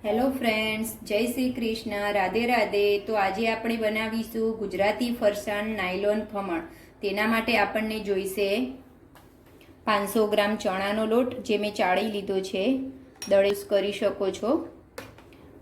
Hello friends, જય શ્રી કૃષ્ણ, રાધે રાધે. તો આજે આપણે બનાવીશું ગુજરાતી ફરસાણ નાયલોન ખમણ. તેના માટે આપણને જોઈશે 500 ગ્રામ ચણાનો લોટ, જે મેં ચાળી લીધો છે. દળેસ કરી શકો છો.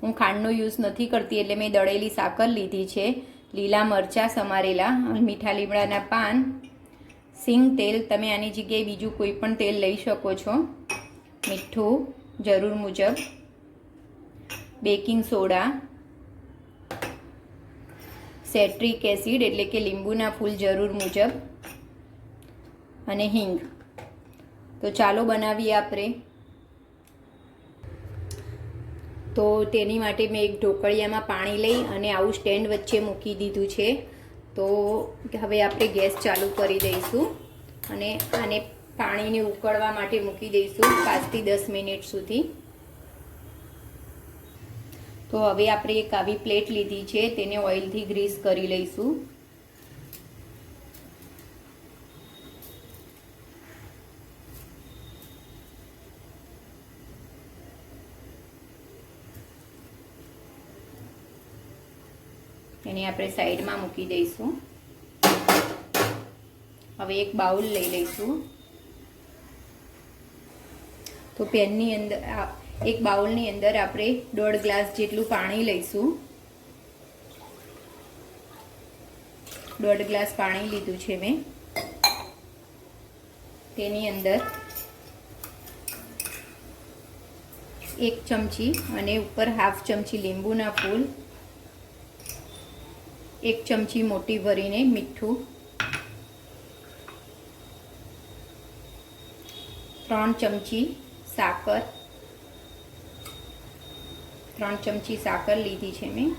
હું ખાંડનો યુઝ નથી કરતી એટલે મેં દળેલી સાકર લીધી છે. લીલા મરચાં સમારેલા, મીઠા લીમડાના પાન, સિંગ તેલ, તમે આની જગ્યાએ બીજું કોઈ પણ તેલ લઈ શકો છો. મીઠું જરૂર મુજબ, બેકિંગ સોડા, સેટ્રિક એસિડ એટલે કે લીંબુના ફૂલ જરૂર મુજબ, અને હિંગ. તો ચાલો બનાવીએ આપણે. તો તેની માટે મેં એક ઢોકળિયામાં પાણી લઈ અને આવું સ્ટેન્ડ વચ્ચે મૂકી દીધું છે. તો હવે આપણે ગેસ ચાલુ કરી દઈશું અને આને પાણીને ઉકળવા માટે મૂકી દઈશું 5 થી 10 મિનિટ સુધી. તો હવે આપણે એક આવી પ્લેટ લીધી છે, તેને ઓઇલથી ગ્રીસ કરી લઈશું. એને આપણે સાઈડમાં મૂકી દઈશું. હવે એક બાઉલ લઈ લઈશું. તો પેનની અંદર એક બાઉલની અંદર આપણે 1.5 ગ્લાસ જેટલું પાણી લઈશું. 1.5 ગ્લાસ પાણી લીધું છે મેં. તેની અંદર 1 ચમચી અને ઉપર હાફ ચમચી લીંબુના ફૂલ, 1 ચમચી મોટી ભરીને મીઠું, 3 ચમચી સાકર, 3 ચમચી સાકર લીધી છે મેં.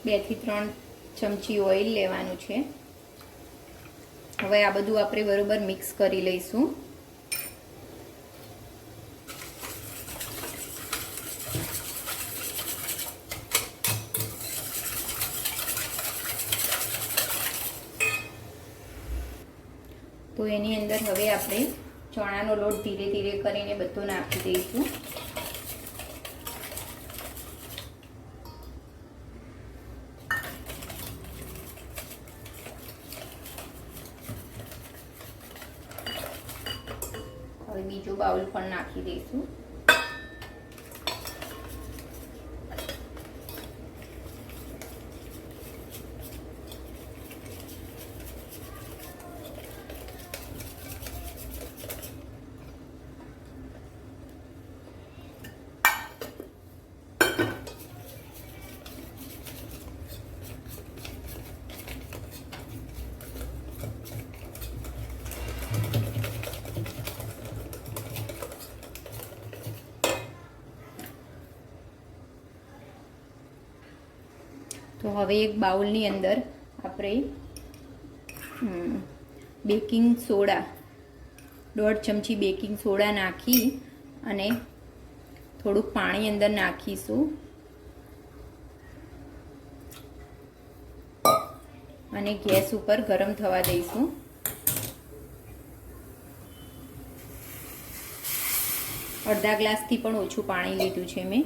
બે થી 3 ચમચી ઓઇલ લેવાનું છે. હવે આ બધું આપણે બરોબર મિક્સ કરી લઈશું. તો એની અંદર હવે આપણે ચણાનો લોટ ધીરે ધીરે કરીને બધો નાખી દઈશું. હવે બીજો બાઉલ પણ નાખી દઈશું. તો હવે એક બાઉલની અંદર આપણે બેકિંગ સોડા, 1.5 ચમચી બેકિંગ સોડા નાખી અને થોડુંક પાણી અંદર નાખીશું અને ગેસ ઉપર ગરમ થવા દઈશું. અડધા ગ્લાસથી પણ ઓછું પાણી લીધું છે મેં.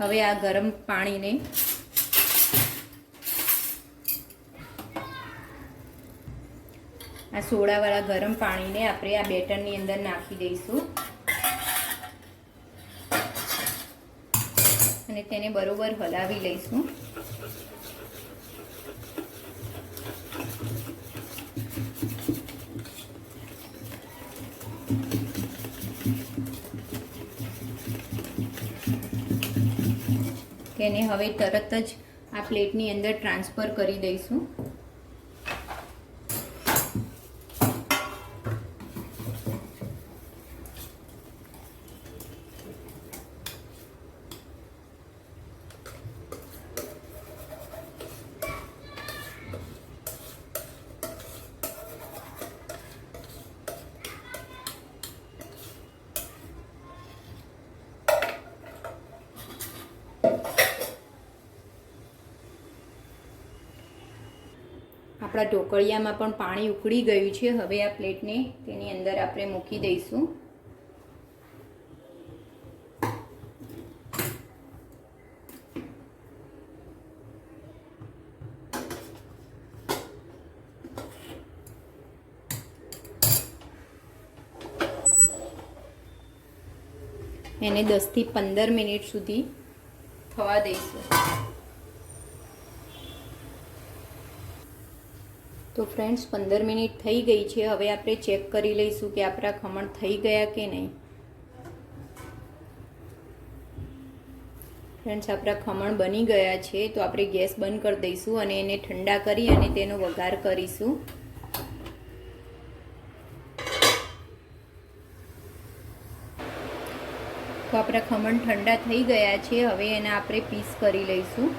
હવે આ ગરમ પાણીને આ સોડાવાળા ગરમ પાણીને આપણે આ બેટરની અંદર નાખી દઈશું અને તેને બરોબર હલાવી લઈશું. તેને હવે તરત જ આ પ્લેટની અંદર ટ્રાન્સફર કરી દઈશું. આપણા ઢોકળિયામાં પણ પાણી ઉકળી ગયું છે. હવે આ પ્લેટને તેની અંદર આપણે મૂકી દઈશું. એને 10 થી 15 મિનિટ સુધી થવા દઈશું. તો ફ્રેન્ડ્સ 15 મિનિટ થઈ ગઈ છે. હવે આપણે ચેક કરી લઈશું કે આપણા ખમણ થઈ ગયા કે નહીં. ફ્રેન્ડ્સ આપણા ખમણ બની ગયા છે. તો આપણે ગેસ બંધ કરી દઈશું અને એને ઠંડા કરી અને તેનો વઘાર કરીશું. તો આપણા ખમણ ઠંડા થઈ ગયા છે. હવે એને આપણે પીસ કરી લઈશું.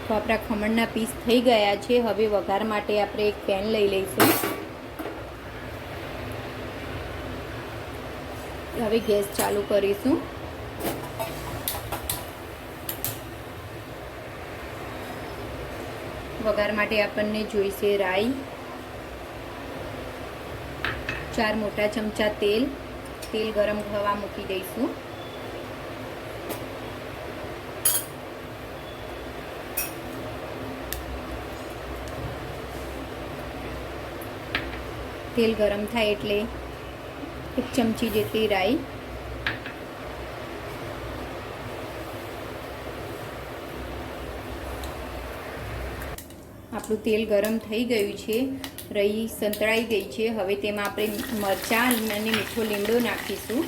તો આપણા ખમણના પીસ થઈ ગયા છે. હવે વઘાર માટે આપણે એક પેન લઈ લઈશું. હવે ગેસ ચાલુ કરીશું. વઘાર માટે આપણને જોઈશે રાઈ, 4 મોટા ચમચા તેલ ગરમ થવા મૂકી દઈશું. તેલ ગરમ થાય એટલે 1 ચમચી જેટલી રાઈ, આપણું તેલ ગરમ થઈ ગયું છે. રાઈ સંતળાઈ ગઈ છે. હવે તેમાં આપણે મરચાં અને મીઠો લીમડો નાખીશું.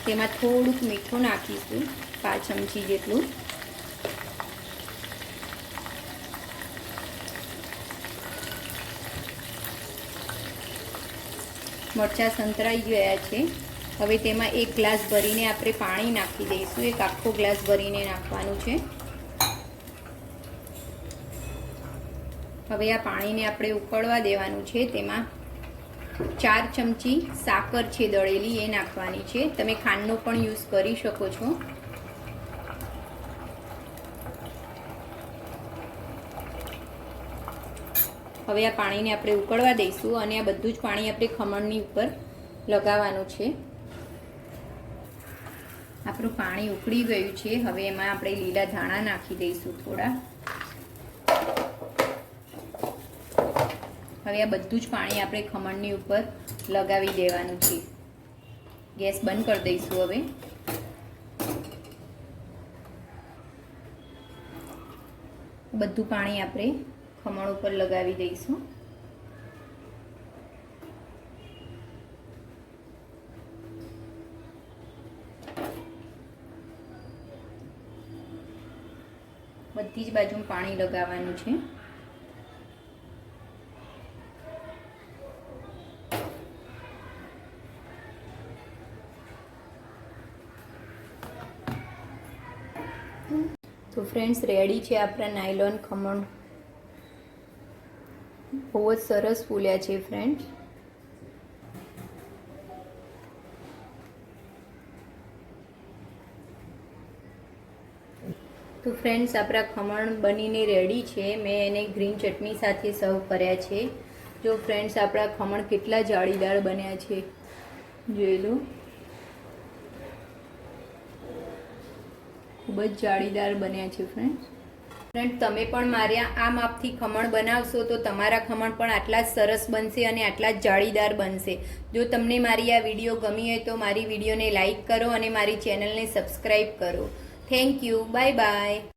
તેમાં થોડુંક મીઠું નાખીશું, 5 ચમચી જેટલું. મરચાં સંતરાઈ ગયા છે. હવે તેમાં 1 ગ્લાસ ભરીને આપણે પાણી નાખી દઈશું. 1 આખો ગ્લાસ ભરીને નાખવાનું છે. હવે આ પાણીને આપણે ઉકળવા દેવાનું છે. તેમાં 4 ચમચી સાકર છે દળેલી, એ નાખવાની છે. તમે ખાંડનો પણ યુઝ કરી શકો છો. હવે આ પાણીને આપણે ઉકળવા દઈશું અને આ બધું જ પાણી આપણે ખમણની ઉપર લગાવવાનું છે. આપણું પાણી ઉકળી ગયું છે. હવે એમાં આપણે લીલા ધાણા નાખી દઈશું થોડા. હવે આ બધું જ પાણી આપણે ખમણની ઉપર લગાવી દેવાનું છે. ગેસ બંધ કરી દઈશું. હવે બધું પાણી આપણે ખમણ ઉપર લગાવી દઈશું. બધી જ બાજુ પાણી લગાવવાનું છે. તો ફ્રેન્ડ્સ રેડી છે આપણા નાયલોન ખમણ. બહુ જ સરસ ફૂલ્યા છે ફ્રેન્ડ્સ. તો ફ્રેન્ડ્સ આપણા ખમણ બનીને રેડી છે. મેં એને ગ્રીન ચટણી સાથે સર્વ કર્યા છે. જો ફ્રેન્ડ્સ આપણા ખમણ કેટલા જાળીદાર બન્યા છે જોઈ લો. ખૂબ જ જાળીદાર બન્યા છે ફ્રેન્ડ્સ. તમે પણ મારા આ માપથી ખમણ બનાવશો તો તમારા ખમણ પણ આટલા જ સરસ બનશે અને આટલા જ જાળીદાર બનશે. જો તમને મારી આ વિડીયો ગમી હોય તો મારી વિડીયોને લાઈક કરો અને મારી ચેનલને સબસ્ક્રાઈબ કરો. Thank you. Bye bye.